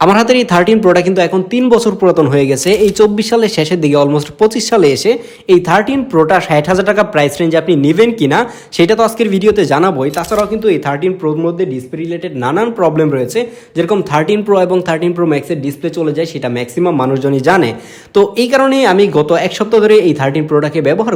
আমার হাতের এই 13 প্রোটা কিন্তু এখন 3 বছর পুরাতন হয়ে গেছে। এই 24 সালের শেষের দিকে অলমোস্ট 25 সালে এসে এই 13 প্রোটা 60,000 টাকা প্রাইস রেঞ্জে আপনি নেবেন কিনা সেটা তো আজকের ভিডিওতে জানাবোই। তাছাড়াও কিন্তু এই 13 প্রোর মধ্যে ডিসপ্লে রিলেটেড নানান প্রবলেম রয়েছে, যেরকম 13 প্রো এবং 13 প্রো ম্যাক্সের ডিসপ্লে চলে যায় সেটা ম্যাক্সিমাম মানুষজনই জানে। তো এই কারণে আমি গত এক সপ্তাহ ধরে এই 13 প্রোটাকে ব্যবহার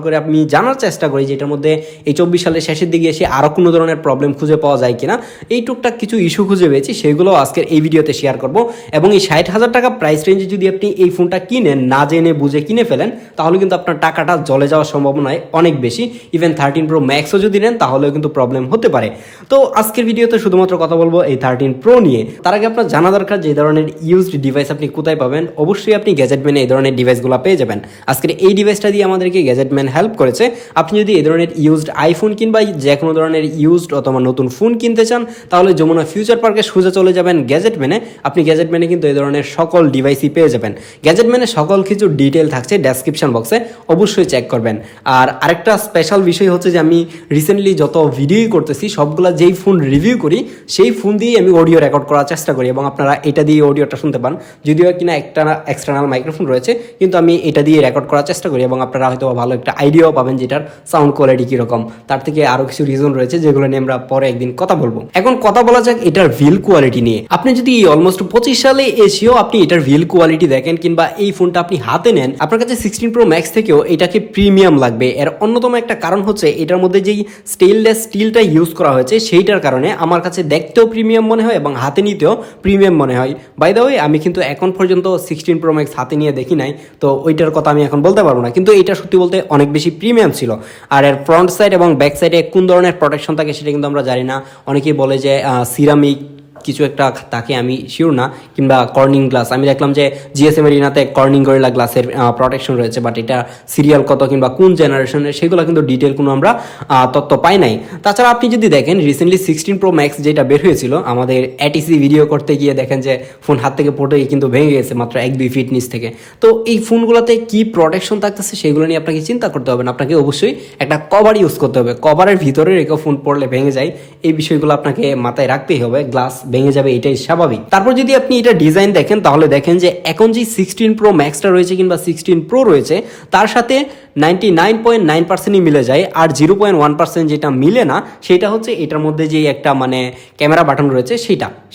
করে আমি জানার চেষ্টা করি যে এটার মধ্যে এই 24 সালের শেষের দিকে এসে আরও কোনো ধরনের প্রবলেম খুঁজে পাওয়া যায় কিনা। এই টুকটাক কিছু ইস্যু খুঁজে পেয়েছি, সেগুলো আজকের এই ভিডিওতে শেয়ার করবো। এবং এই 60,000 টাকা প্রাইস রেঞ্জে যদি আপনি এই ফোনটা কিনেন, না জেনে বুঝে কিনে ফেলেন, তাহলে কিন্তু আপনার টাকাটা জলে যাওয়ার সম্ভাবনায় অনেক বেশি। ইভেন 13 প্রো ম্যাক্সও যদি নেন তাহলেও কিন্তু প্রবলেম হতে পারে। তো আজকের ভিডিওতে শুধুমাত্র কথা বলবো এই 13 প্রো নিয়ে। তার আগে আপনার জানা দরকার যে এই ধরনের ইউজড ডিভাইস আপনি কোথায় পাবেন। অবশ্যই আপনি গ্যাজেটম্যানে এই ধরনের ডিভাইসগুলো পেয়ে যাবেন। আজকের এই ডিভাইসটা দিয়ে আমাদেরকে গ্যাজেটম্যান হেল্প করেছে। আপনি যদি এই ধরনের ইউজড আইফোন কিংবা যে কোনো ধরনের ইউজড অথবা নতুন ফোন কিনতে চান, তাহলে যমুনা ফিউচার পার্কে সোজা চলে যাবেন গ্যাজেটম্যানে। আপনি গ্যাজেটম্যানে কিন্তু এই ধরনের সকল ডিভাইসই পেয়ে যাবেন। গ্যাজেটম্যানে সকল কিছু ডিটেল থাকছে ডেসক্রিপশন বক্সে, অবশ্যই চেক করবেন। আর আরেকটা স্পেশাল বিষয় হচ্ছে যে আমি রিসেন্টলি যত ভিডিওই করতেছি সবগুলা যেই ফোন রিভিউ করি সেই ফোন দিয়েই আমি অডিও রেকর্ড করার চেষ্টা করি, এবং আপনারা এটা দিয়ে অডিওটা শুনতে পান। যদিও কিনা একটা এক্সটার্নাল মাইক্রোফোন রয়েছে, কিন্তু আমি এটা দিয়ে রেকর্ড করার চেষ্টা করি এবং আপনারা হয়তো ভালো একটা আইডিয়াও পাবেন যেটার সাউন্ড কোয়ালিটি কীরকম। তার থেকে আরও কিছু রিজন রয়েছে যেগুলো নিয়ে আমরা পরে একদিন কথা বলবো। এখন কথা বলা যাক এটার ভিল কোয়ালিটি নিয়ে। আপনি যদি অলমোস্ট 25 সালে এসেও আপনি এটার ভিল কোয়ালিটি দেখেন কিংবা এই ফোনটা আপনি হাতে নেন, আপনার কাছে 16 প্রো ম্যাক্স থেকেও এটাকে প্রিমিয়াম লাগবে। এর অন্যতম একটা কারণ হচ্ছে এটার মধ্যে যেই স্টেইনলেস স্টিলটা ইউজ করা হয়েছে সেইটার কারণে আমার কাছে দেখতেও প্রিমিয়াম মনে হয় এবং হাতে নিতেও প্রিমিয়াম মনে হয়। বাই দ্য ওয়ে, আমি কিন্তু এখন পর্যন্ত 16 প্রো ম্যাক্স হাতে নিয়ে দেখি নাই, তো ওইটার কথা আমি এখন বলতে পারবো না, কিন্তু এটা সত্যি বলতে অনেক বেশি প্রিমিয়াম ছিল। আর এর ফ্রন্ট সাইড এবং ব্যাক সাইডে কোন ধরনের প্রোটেকশন থাকে সেটা কিন্তু আমরা জানি না। অনেকেই বলে যে সিরামিক কিছু একটা থাকে, আমি শিওর না, কিংবা কর্নিং গ্লাস। আমি দেখলাম যে জিএসএম এরিনাতে কর্নিং গরিলা গ্লাসের প্রোটেকশন রয়েছে, বাট এটা সিরিয়াল কত কিংবা কোন জেনারেশনের সেগুলো কিন্তু ডিটেল কোনো আমরা তথ্য পাই নাই। তাছাড়া আপনি যদি দেখেন রিসেন্টলি 16 প্রো ম্যাক্স যেটা বের হয়েছিল, আমাদের এটিসি ভিডিও করতে গিয়ে দেখেন যে ফোন হাত থেকে পড়ে কিন্তু ভেঙে গেছে মাত্র 1-2 ফিট নিচ থেকে। তো এই ফোনগুলোতে কি প্রোটেকশন থাকতেছে সেগুলো নিয়ে আপনাকে চিন্তা করতে হবে না। আপনাকে অবশ্যই একটা কভার ইউজ করতে হবে। কভারের ভিতরে রেখে ফোন পড়লে ভেঙে যায়, এই বিষয়গুলো আপনাকে মাথায় রাখতেই হবে। গ্লাস ভেঙে যাবে, এটাই স্বাভাবিক। তারপর যদি আপনি এটা ডিজাইন দেখেন তাহলে দেখেন যে এখন যে 16 প্রো ম্যাক্সটা রয়েছে কিংবা 16 প্রো রয়েছে তার সাথে 99.9%ই মিলে যায়। আর 0.1% যেটা মিলে না সেটা হচ্ছে এটার মধ্যে যে একটা মানে ক্যামেরা বাটন রয়েছে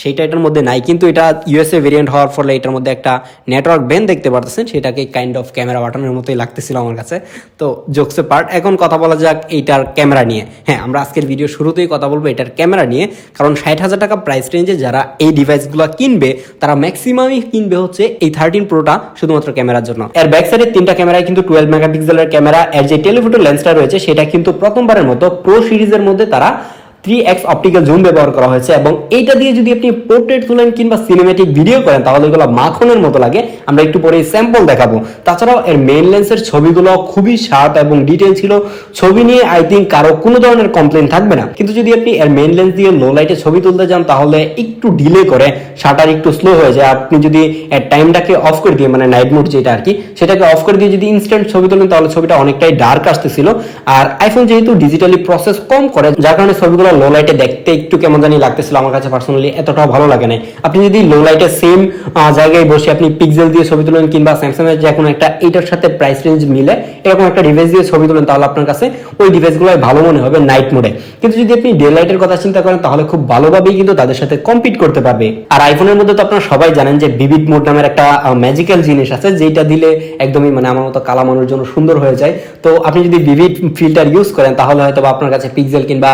সেইটা এটার মধ্যে নাই। কিন্তু এটা ইউএসএ ভেরিয়েন্ট হওয়ার ফলে এটার মধ্যে একটা নেটওয়ার্ক ব্যান্ড দেখতে পারতেছেন, সেটাকে কাইন্ড অফ ক্যামেরা বাটনের মতোই লাগতেছিল আমার কাছে। তো জোকসে পার্ট, এখন কথা বলা যাক এইটার ক্যামেরা নিয়ে। হ্যাঁ, আমরা আজকের ভিডিও শুরুতেই কথা বলবো এটার ক্যামেরা নিয়ে, কারণ 60,000 টাকা প্রাইস রেঞ্জে যারা এই ডিভাইসগুলো কিনবে তারা ম্যাক্সিমামই কিনবে হচ্ছে এই 13 প্রোটা শুধুমাত্র ক্যামেরার জন্য। এর ব্যাক সাইডে 3টা ক্যামেরায় কিন্তু 12 মেগাপিক্সেলের ক্যামেরা। এর যে টেলিফোটো লেন্সটা রয়েছে সেটা কিন্তু প্রথমবারের মতো প্রো সিরিজের মধ্যে তারা 3x অপটিক্যাল জুম ব্যবহার করা হয়েছে, এবং এইটা দিয়ে যদি আপনি পোর্ট্রেট তোলেন কিংবা সিনেমেটিক ভিডিও করেন তাহলে এগুলো মাখনের মতো লাগে। আমরা একটু পরে স্যাম্পল দেখাবো। তাছাড়াও এর মেইন লেন্সের ছবিগুলো খুবই শার্প এবং ডিটেল ছিল। ছবি নিয়ে আই থিঙ্ক কারো কোনো ধরনের কমপ্লেন থাকবে না। কিন্তু যদি আপনি এর মেইন লেন্স দিয়ে লো লাইটে ছবি তুলতে যান তাহলে একটু ডিলে করে, শাটার একটু স্লো হয়ে যায়। আপনি যদি এর টাইমটাকে অফ করে দিয়ে, মানে নাইট মোড যেটা আর কি, সেটাকে অফ করে দিয়ে যদি ইনস্ট্যান্ট ছবি তোলেন তাহলে ছবিটা অনেকটাই ডার্ক আসতেছিল। আর আইফোন যেহেতু ডিজিটালি প্রসেস কম করে, যার কারণে ছবিগুলো লো লাইটে দেখতে একটু কেমন জানি লাগতেছিল। আমার কাছে পার্সোনালি এতটাও ভালো লাগে না। আপনি যদি লো লাইটে সেম জায়গায় বসে আপনি পিক্সেল দিয়ে ছবি তুলেন কিংবা স্যামসাং এর যে কোনো একটা এইটার সাথে প্রাইস রেঞ্জ মিলে এরকম একটা ডিভাইস দিয়ে ছবি তুলেন তাহলে আপনার কাছে ওই ডিভাইসগুলোই ভালো মনে হবে নাইট মোডে। কিন্তু যদি আপনি ডে লাইটের কথা চিন্তা করেন তাহলে খুব ভালোভাবেই কিন্তু তাদের সাথে কম্পিট করতে পারবে। আর আইফোনের মধ্যে তো আপনারা সবাই জানেন যে ভিভিড মোড নামের একটা ম্যাজিক্যাল জিনিস আছে, যেটা দিলে একদমই মানে আমার মতো কালা মানুষের জন্য সুন্দর হয়ে যায়। তো আপনি যদি ভিভিড ফিল্টার ইউজ করেন তাহলে হয়তো আপনার কাছে পিক্সেল কিংবা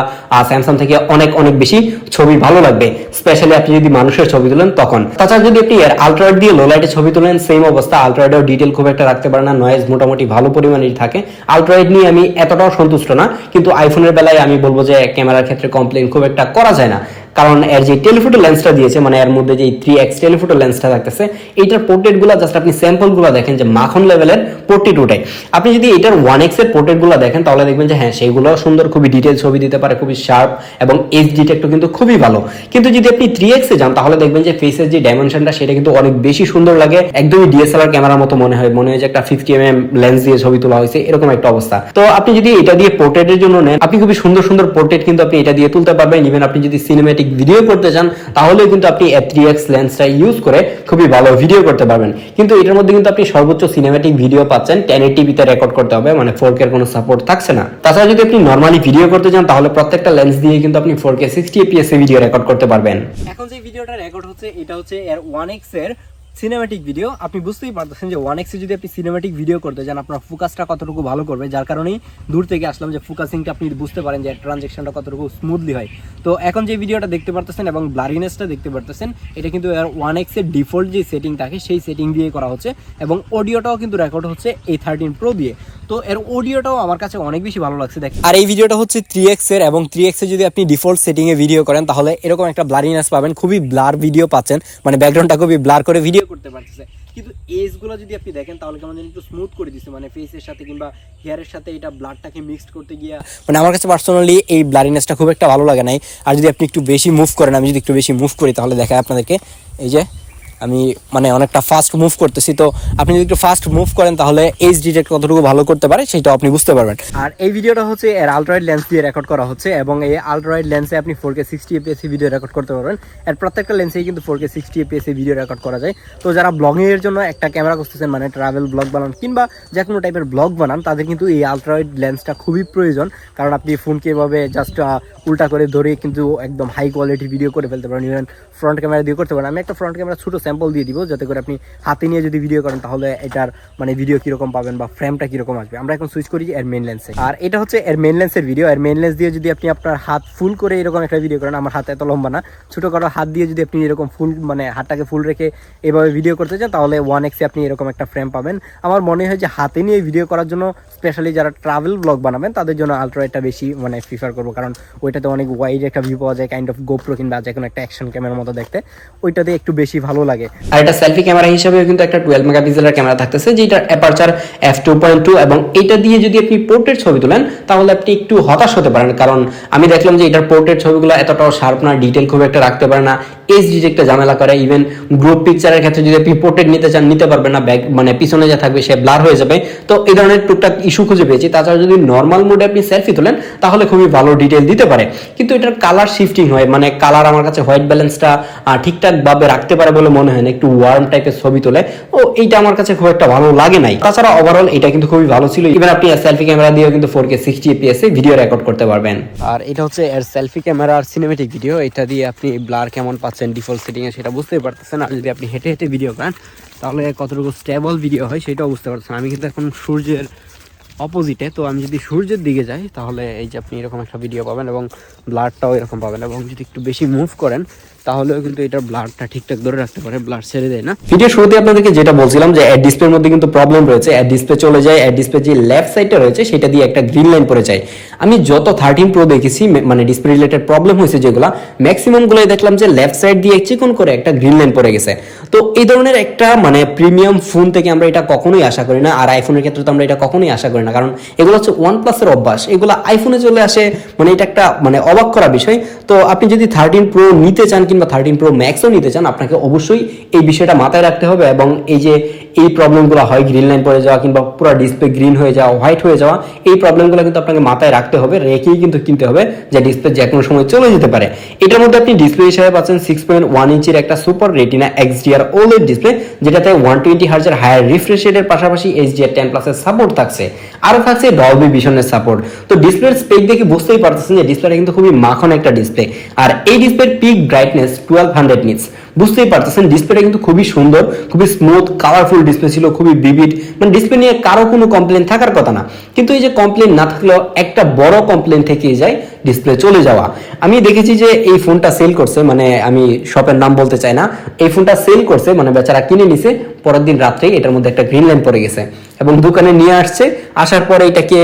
স্যামসাং থেকে অনেক বেশি ছবি ভালো লাগবে, স্পেশালি আপনি যদি মানুষের ছবি তোলেন তখন। তাছাড়া যদি আপনি এর আলট্রাওয়াইড দিয়ে লো লাইটে ছবি তোলেন সেম অবস্থা। আলট্রাওয়াইডেও ডিটেল খুব একটা রাখতে পারে না, নয়েজ মোটামুটি ভালো পরিমাণেই থাকে। আলট্রাওয়াইড নিয়ে আমি এতটাও সন্তুষ্ট না, কিন্তু আইফোনের বেলায় আমি বলবো যে ক্যামেরার ক্ষেত্রে কমপ্লেন খুব একটা করা যায় না, কারণ এর যে টেলিফোটো লেন্সটা দিয়েছে, মানে এর মধ্যে যে 3x টেলিফোটো লেন্সটা থাকতেছে, এইটার পোর্ট্রেটগুলো জাস্ট আপনি স্যাম্পলগুলো দেখেন যে মাখন লেভেলের পোর্ট্রেট ওঠায়। আপনি যদি এটার 1x এর পোর্ট্রেটগুলো দেখেন তাহলে দেখবেন যে হ্যাঁ সেগুলো সুন্দর, খুবই ডিটেল ছবি দিতে পারে, খুবই শার্প এবং এজ ডিটেক্টও কিন্তু খুবই ভালো। কিন্তু যদি আপনি 3x এ যান তাহলে দেখবেন যে ফেসের যে ডাইমেনশনটা সেটা কিন্তু অনেক বেশি সুন্দর লাগে, একদমই ডিএসএলআর ক্যামেরার মতো মনে হয় যে একটা 50mm লেন্স দিয়ে ছবি তোলা হয়েছে, এরকম একটা অবস্থা। তো আপনি যদি এটা দিয়ে পোর্ট্রেটের জন্য নেন, আপনি খুবই সুন্দর পোর্ট্রেট কিন্তু আপনি এটা দিয়ে তুলতে পারবেন। ইভেন আপনি যদি সিনেমেটিক সিনেম্যাটিক ভিডিও করতে চান তাহলে কিন্তু আপনি f3x লেন্সটা ইউজ করে খুবই ভালো ভিডিও করতে পারবেন। কিন্তু এটার মধ্যে কিন্তু আপনি সর্বোচ্চ সিনেম্যাটিক ভিডিও পাচ্ছেন 1080p তে রেকর্ড করতে হবে, মানে 4K এর কোনো সাপোর্ট থাকছে না। তাছাড়া যদি আপনি নরমালি ভিডিও করতে চান তাহলে প্রত্যেকটা লেন্স দিয়ে কিন্তু আপনি 4K 60fps এ ভিডিও রেকর্ড করতে পারবেন। এখন যে ভিডিওটা রেকর্ড হচ্ছে এটা হচ্ছে এর 1x এর সিনেম্যাটিক ভিডিও। আপনি বুঝতেই পারতেছেন যে 1x এ যদি আপনি সিনেম্যাটিক ভিডিও করতে যান আপনার ফোকাসটা কতটুকু ভালো করবে, যার কারণেই দূর থেকে আসলাম যে ফোকাসিংটা আপনি বুঝতে পারেন যে ট্রানজেকশনটা কতটুকু স্মুথলি হয়। তো এখন যে ভিডিওটা দেখতে পারতেছেন এবং ব্লারিনেসটা দেখতে পারতেছেন এটা কিন্তু এর 1x এর ডিফল্ট যে সেটিং থাকে সেই সেটিং দিয়ে করা হচ্ছে এবং অডিওটাও কিন্তু রেকর্ড হচ্ছে এই 13 Pro দিয়ে। তো এর অডিওটাও আমার কাছে অনেক বেশি ভালো লাগছে দেখ। আর এই ভিডিওটা হচ্ছে 3x এর এবং 3x এ যদি আপনি ডিফল্ট সেটিং এ ভিডিও করেন তাহলে এরকম একটা ব্লারিনেস পাবেন, খুবই ব্লার ভিডিও পাচ্ছেন, মানে ব্যাকগ্রাউন্ডটা খুবই ব্লার করে ভিডিও করতে পারতেছে। কিন্তু এজ গুলো যদি আপনি দেখেন তাহলে কেমন যেন একটু স্মুথ করে দিচ্ছে, মানে ফেসের সাথে কিংবা হেয়ারের সাথে এটা ব্লাডটাকে মিক্সড করতে গিয়ে মানে আমার কাছে পার্সোনালি এই ব্লারিনেসটা খুব একটা ভালো লাগে নাই। আর যদি আপনি একটু বেশি মুভ করেন, আমি যদি একটু বেশি মুভ করি তাহলে দেখায় আপনাদেরকে, এই যে আমি মানে অনেকটা ফাস্ট মুভ করতেছি, তো আপনি যদি একটু ফাস্ট মুভ করেন তাহলে এজ ডিটেক্ট কতটুকু ভালো করতে পারে সেটা আপনি বুঝতে পারবেন। আর এই ভিডিওটা হচ্ছে এর আলট্রাওয়াইড লেন্স দিয়ে রেকর্ড করা হচ্ছে এবং এই আলট্রাওয়াইড লেন্সে আপনি 4K 60fps ভিডিও রেকর্ড করতে পারবেন। এর প্রত্যেকটা লেন্সেই কিন্তু 4K 60fps ভিডিও রেকর্ড করা যায়। তো যারা ব্লগিং এর জন্য একটা ক্যামেরা করতেছেন, মানে ট্রাভেল ব্লগ বানান কিংবা যে কোনো টাইপের ব্লগ বানান, তাদের কিন্তু এই আলট্রাওয়াইড লেন্সটা খুবই প্রয়োজন, কারণ আপনি ফোনকে এভাবে জাস্ট উল্টা করে ধরে কিন্তু একদম হাই কোয়ালিটির ভিডিও করে ফেলতে পারেন। ইভেন ফ্রন্ট ক্যামেরা দিয়ে করতে পারেন। আমি একটা ফ্রন্ট ক্যামেরা ছোটো স্যাম্পল দিয়ে দিব যাতে করে আপনি হাতে নিয়ে যদি ভিডিও করেন তাহলে এটার মানে ভিডিও কিরকম পাবেন বা ফ্রেমটা কিরকম আসবে। আমরা এখন সুইচ করি এর মেইন লেন্সে। আর এটা হচ্ছে এর মেইন লেন্সের ভিডিও। এর মেইন লেন্স দিয়ে যদি আপনি আপনার হাত ফুল করে এরকম একটা ভিডিও করেন, আমার হাত এত লম্বা না, ছোটো কারো হাত দিয়ে যদি আপনি এরকম ফুল মানে হাতটাকে ফুল রেখে এভাবে ভিডিও করতে চান তাহলে 1x এ আপনি এরকম একটা ফ্রেম পাবেন। আমার মনে হয় যে হাতে নিয়ে ভিডিও করার জন্য স্পেশালি যারা ট্রাভেল ব্লগ বানাবেন তাদের জন্য আলট্রাওয়াইডটা বেশি মানে প্রিফার করবো, কারণ ওইটাতে অনেক ওয়াইড একটা ভিউ পাওয়া যায়, কাইন্ড অফ গোপ্রো কিংবা যে কোনো একটা অ্যাকশন ক্যামেরার মতো দেখতে, ওইটাতে একটু বেশি ভালো লাগে। আর এটা সেলফি ক্যামেরা হিসেবে কিন্তু একটা 12 মেগাপিক্সেলের ক্যামেরা থাকতেছে যেটার অ্যাপারচার f2.2 এবং এটা দিয়ে যদি আপনি পোর্ট্রেট ছবি তোলেন তাহলে আপনি একটু হতাশ হতে পারেন, কারণ আমি দেখলাম যে এটার পোর্ট্রেট ছবিগুলো এতটাও শার্প না, ডিটেল খুব একটা রাখতে পারে না, এজ ডিটেক্টে ঝামেলা করে। ইভেন গ্রুপ পিকচারের ক্ষেত্রে যদি আপনি পোর্ট্রেট নিতে চান নিতে পারবেন না, ব্যাক মানে পিছনে যা থাকবে সে ব্লার হয়ে যাবে। তো এই ধরনের টুকটাক ইস্যু খুঁজে পেয়েছি। তাছাড়া যদি নর্মাল মোডে আপনি সেলফি তোলেন তাহলে খুবই ভালো ডিটেল দিতে পারে, কিন্তু এটার কালার শিফটিং হয়, মানে কালার আমার কাছে হোয়াইট ব্যালেন্সটা ঠিকঠাক ভাবে রাখতে পারে বলে মনে হয় না, একটু ওয়ার্ম টাইপের ছবি তোলে, ও এইটা আমার কাছে খুব একটা ভালো লাগে নাই। তাছাড়া ওভারঅল এটা কিন্তু খুবই ভালো ছিল। ইভেন আপনি সেলফি ক্যামেরা দিয়েও কিন্তু 4K 60fps ভিডিও রেকর্ড করতে পারবেন। আর এটা হচ্ছে এর সেলফি ক্যামেরার সিনেমেটিক ভিডিও। এটা দিয়ে আপনি ব্লার কেমন পাচ্ছেন ডিফল্ট সেটিং এ সেটা বুঝতেই পারতেছেন। আর যদি আপনি হেঁটে হেঁটে ভিডিও করেন তাহলে কতটুকু স্টেবল ভিডিও হয় সেটাও বুঝতে পারছেন। আমি কিন্তু এখন সূর্যের অপোজিটে, তো আমি যদি সূর্যের দিকে যাই তাহলে এই যে আপনি এরকম একটা ভিডিও পাবেন এবং ব্লারটাও এরকম পাবেন, এবং যদি একটু বেশি মুভ করেন তাহলেও কিন্তু এটার ব্লারটা ঠিকঠাক ধরে রাখতে পারে, ব্লার ছেড়ে দেয় না। ভিডিও শুরুতে আপনাদেরকে যেটা বলছিলাম যে অ্যাড ডিসপ্লের মধ্যে কিন্তু প্রবলেম রয়েছে, অ্যাড ডিসপ্লে চলে যায়, অ্যাড ডিসপ্লে যে লেফট সাইডটা রয়েছে সেটা দিয়ে একটা গ্রিন লাইন পড়ে যায়। আমি যত 13 Pro দেখেছি মানে ডিসপ্লে রিলেটেড প্রবলেম হয়েছে যেগুলো, ম্যাক্সিমাম গুলোই দেখলাম যে লেফট সাইড দিয়ে চিকন করে একটা গ্রিন লাইন পড়ে গেছে। তো এই ধরনের একটা মানে প্রিমিয়াম ফোন থেকে আমরা এটা কখনোই আশা করি না, আর আইফোনের ক্ষেত্রে তো আমরা এটা কখনোই আশা করি না, কারণ এগুলো হচ্ছে OnePlus এর অভ্যাস, এগুলো আইফোনে চলে আসে, মানে এটা একটা মানে অবাক করা বিষয়। তো আপনি যদি 13 Pro নিতে চান কিংবা 13 Pro Maxও নিতে চান আপনাকে অবশ্যই এই বিষয়টা মাথায় রাখতে হবে, এবং এই যে এই প্রবলেমগুলো হয় গ্রিন লাইন পড়ে যাওয়া কিংবা পুরো ডিসপ্লে গ্রিন হয়ে যাওয়া, হোয়াইট হয়ে যাওয়া, এই প্রবলেমগুলো কিন্তু আপনাকে মাথায় রাখতে হবে, রেখেই কিন্তু কিনতে হবে, যে ডিসপ্লে যে কোনো সময় চলে যেতে পারে। এটার মধ্যে আপনি ডিসপ্লে হিসেবে পাচ্ছেন 6.1 ইঞ্চির একটা super retina XDR OLED display, যেটাতে 120 Hz এর হায়ার রিফ্রেশ রেটের পাশাপাশি HDR10+ এর সাপোর্ট থাকছে, আরো থাকছে ডলবি ভিশনের সাপোর্ট। তো ডিসপ্লের স্পেক দেখে বুঝতেই পারতেছেন যে ডিসপ্লেটা কিন্তু খুবই মাখন একটা ডিসপ্লে। আর এই ডিসপ্লের পিক ব্রাইটনেস 1200 নিটস, বুঝতেই পারতেছেন ডিসপ্লেটা কিন্তু খুবই সুন্দর, খুবই স্মুথ কালারফুল ডিসপ্লে ছিল, খুবই ভিভিড, মানে ডিসপ্লে নিয়ে কারো কোনো কমপ্লেন থাকার কথা না। কিন্তু এই যে কমপ্লেন না থাকলেও একটা বড় কমপ্লেন থেকে যায় ডিসপ্লে চলে যাওয়া। আমি দেখেছি যে এই ফোনটা সেল করছে, মানে আমি শপের নাম বলতে চাই না, এই ফোনটা সেল করছে মানে বেচারা কিনে নিছে, পরের দিন রাত্রেই এটার মধ্যে একটা গ্রিন লাইন পড়ে গেছে এবং দোকানে নিয়ে আসছে, আসার পরে এটাকে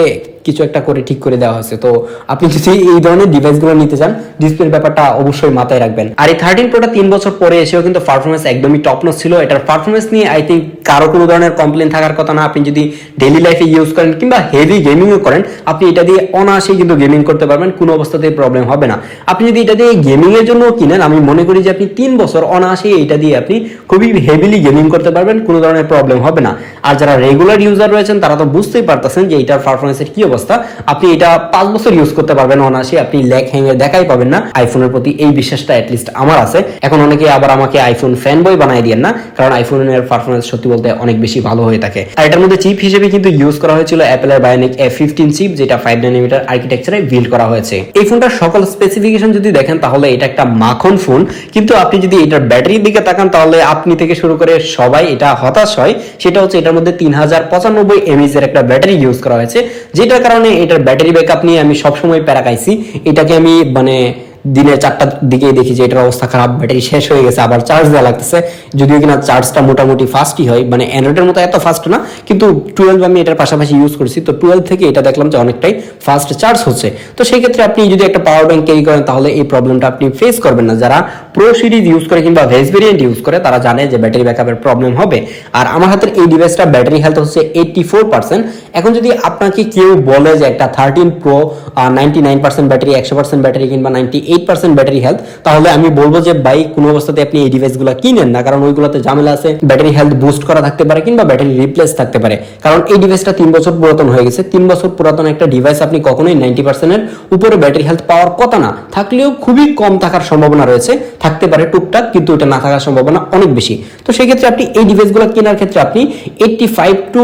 কিছু একটা করে ঠিক করে দেওয়া হয়েছে। তো আপনি যদি এই ধরনের ডিভাইসগুলো নিতে চান ডিসপ্লের ব্যাপারটা অবশ্যই মাথায় রাখবেন। আর এই 13 Proটা 3 বছর পরে এসেও কিন্তু পারফরমেন্স একদমই টপ নচ ছিল। এটার পারফরমেন্স নিয়ে আই থিঙ্ক কারো কোনো ধরনের কমপ্লেন থাকার কথা না। আপনি যদি ডেইলি লাইফে ইউজ করেন কিংবা হেভি গেমিংও করেন আপনি এটা দিয়ে অনায়াসেই কিন্তু গেমিং করতে পারবেন, কোনো অবস্থাতেই প্রবলেম হবে না। আপনি যদি এটা দিয়ে গেমিং এর জন্য কিনেন আমি মনে করি যে আপনি 3 বছর অনায়াসেই এটা দিয়ে আপনি খুবই হেভিলি গেমিং করতে পারবেন, কোনো ধরনের প্রবলেম হবে না। আর যারা রেগুলার ইউজার রয়েছেন তারা তো বুঝতেই পারতেছেন যে এটার পারফরমেন্সের কি অবস্থা। অবস্থা, আপনি এটা 5 বছর ইউজ করতে পারবেন অনায়াসে, আপনি ল্যাগ হ্যাং এর দেখাই পাবেন না। আইফোনের প্রতি এই বিশ্বাসটা অ্যাটলিস্ট আমার আছে। এখন অনেকে আবার আমাকে আইফোন ফ্যান বয় বানাই দিয়েন না, কারণ আইফোনের পারফরমেন্স সত্যি বলতে অনেক বেশি ভালো হয়ে থাকে। আর এটার মধ্যে চিপ হিসেবে কিন্তু ইউজ করা হয়েছিল অ্যাপেলের বায়োনিক A15 চিপ, যেটা 5 ন্যানোমিটার আর্কিটেকচারে বিল্ড করা হয়েছে। এই ফোনটার সকল স্পেসিফিকেশন যদি দেখেন তাহলে এটা একটা মাখন ফোন, কিন্তু আপনি যদি এটার ব্যাটারির দিকে তাকান তাহলে আপনি থেকে শুরু করে সবাই এটা হতাশ হয়। সেটা হচ্ছে এটার মধ্যে 3095 mAh এর একটা ব্যাটারি ইউজ করা হয়েছে, যেটার কারণে এটার ব্যাটারি ব্যাকআপ নিয়ে আমি সবসময় প্যারা খাইছি। এটাকে আমি মানে দিনের 4টার দিকে দেখি যে এটার অবস্থা খারাপ, ব্যাটারি শেষ হয়ে গেছে, আবার চার্জ দেওয়া লাগতেছে। যদিও কিনা চার্জটা মোটামুটি ফাস্টই হয়, মানে অ্যান্ড্রয়েডের মতো এত ফাস্ট না, কিন্তু 12 আমি এটার পাশাপাশি ইউজ করেছি, তো 12 থেকে এটা দেখলাম যে অনেকটাই ফাস্ট চার্জ হচ্ছে। তো সেই ক্ষেত্রে আপনি যদি একটা পাওয়ার ব্যাংক ক্যারি করেন তাহলে এই প্রবলেমটা আপনি ফেস করবেন না। যারা প্রো সিরিজ ইউজ করে কিংবা ভেজ ভেরিয়েন্ট ইউজ করে তারা জানে যে ব্যাটারি ব্যাকআপের প্রবলেম হবে। আর আমার হাতের এই ডিভাইসটা ব্যাটারি হেলথ হচ্ছে 84%। এখন যদি আপনাকে কেউ বলে যে একটা 13 প্রো 99% ব্যাটারি, 100% ব্যাটারি কিংবা 98% ব্যাটারি হেলথ, তাহলে আমি বলবো যে ভাই কোনো অবস্থাতে আপনি এই ডিভাইসগুলো কিনেন না, কারণ ওইগুলোতে ঝামেলা আছে, ব্যাটারি হেলথ বুস্ট করা থাকতে পারে কিংবা ব্যাটারি রিপ্লেস থাকতে পারে। কারণ এই ডিভাইসটা 3 বছর পুরাতন হয়ে গেছে। 3 বছর পুরাতন একটা ডিভাইস আপনি কখনোই 90% এর উপরে ব্যাটারি হেলথ পাওয়ার কথা না, থাকলেও খুবই কম থাকার সম্ভাবনা রয়েছে, থাকতে পারে টুকটাক, কিন্তু এটা না থাকার সম্ভাবনা অনেক বেশি। তো সেই ক্ষেত্রে আপনি এই ডিভাইসগুলো কেনার ক্ষেত্রে আপনি 85 টু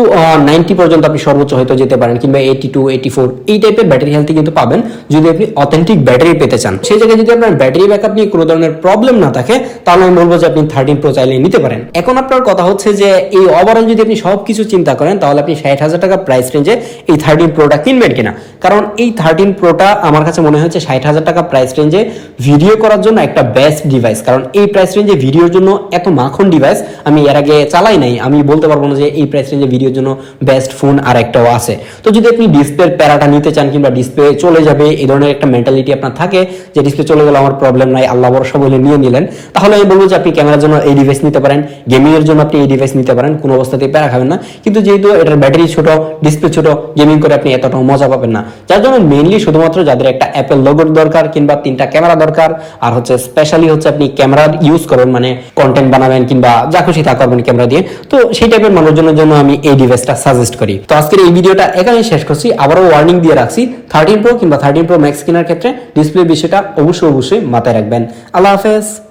90 পর্যন্ত আপনি সর্বোচ্চ হয়তো যেতে পারেন, কিংবা 82 84 এই টাইপের ব্যাটারি হেলথ কিন্তু পাবেন যদি আপনি অথেন্টিক ব্যাটারি পেতে চান। সেই জায়গায় যদি আপনার ব্যাটারি ব্যাকআপ নিয়ে কোনো ধরনের প্রবলেম না থাকে তাহলে আমি বলবো যে আপনি 13 প্রো চাইলে নিতে পারেন। এখন আপনার কথা হচ্ছে যে এই ওভারঅল যদি আপনি সবকিছু চিন্তা করেন তাহলে আপনি 60,000 টাকা প্রাইস রেঞ্জে এই 13 প্রোটা কিনবেন কিনা। কারণ এই 13 প্রোটা আমার কাছে মনে হচ্ছে 60,000 টাকা প্রাইস রেঞ্জে ভিডিও করার জন্য একটা বেস্ট ডিভাইস। কারণ এই প্রাইস রেঞ্জে ভিডিওর জন্য এত মাখন ডিভাইস আমি এর আগে চালাই নাই, আমি বলতে পারবো না যে এই প্রাইস রেঞ্জে ভিডিওর জন্য বেস্ট ফোন আর একটাও আছে। তো যদি আপনি ডিসপ্লের প্যারাটা নিতে চান কিংবা ডিসপ্লে চলে যাবে এই ধরনের একটা মেন্টালিটি আপনার থাকে যে ডিসপ্লে চলে গেলে আমার প্রবলেম নাই, আল্লাহ ভরসা বলে নিয়ে নিলেন, তাহলে আমি বলবো যে আপনি ক্যামেরার জন্য এই ডিভাইস নিতে পারেন, গেমিং এর জন্য আপনি এই ডিভাইস নিতে পারেন, কোনো অবস্থাতেই প্যারা খাবেন না। কিন্তু যেহেতু এটার ব্যাটারি ছোট, ডিসপ্লে ছোট, গেমিং করে আপনি এতটাও মজা পাবেন না। যার জন্য মেইনলি শুধুমাত্র যাদের একটা অ্যাপেল লোগোর দরকার কিংবা 3টা ক্যামেরা দরকার, আর হচ্ছে স্পেশালি হচ্ছে আপনি ক্যামেরা ইউজ করবেন, মানে কন্টেন্ট বানাবেন কিংবা যা খুশি তা করবেন ক্যামেরা দিয়ে, তো সেই টাইপের মানুষজনের জন্য আমি এই ডিভাইসটা সাজেস্ট করি। তো আজকের এই ভিডিওটা এখানেই শেষ করছি। আবারও ওয়ার্নিং দিয়ে রাখছি, 13 প্রো কিংবা 13 প্রো ম্যাক্স কেনার ক্ষেত্রে ডিসপ্লে বিষয়টা অবশ্যই মাথায় রাখবেন। আল্লাহ হাফেজ।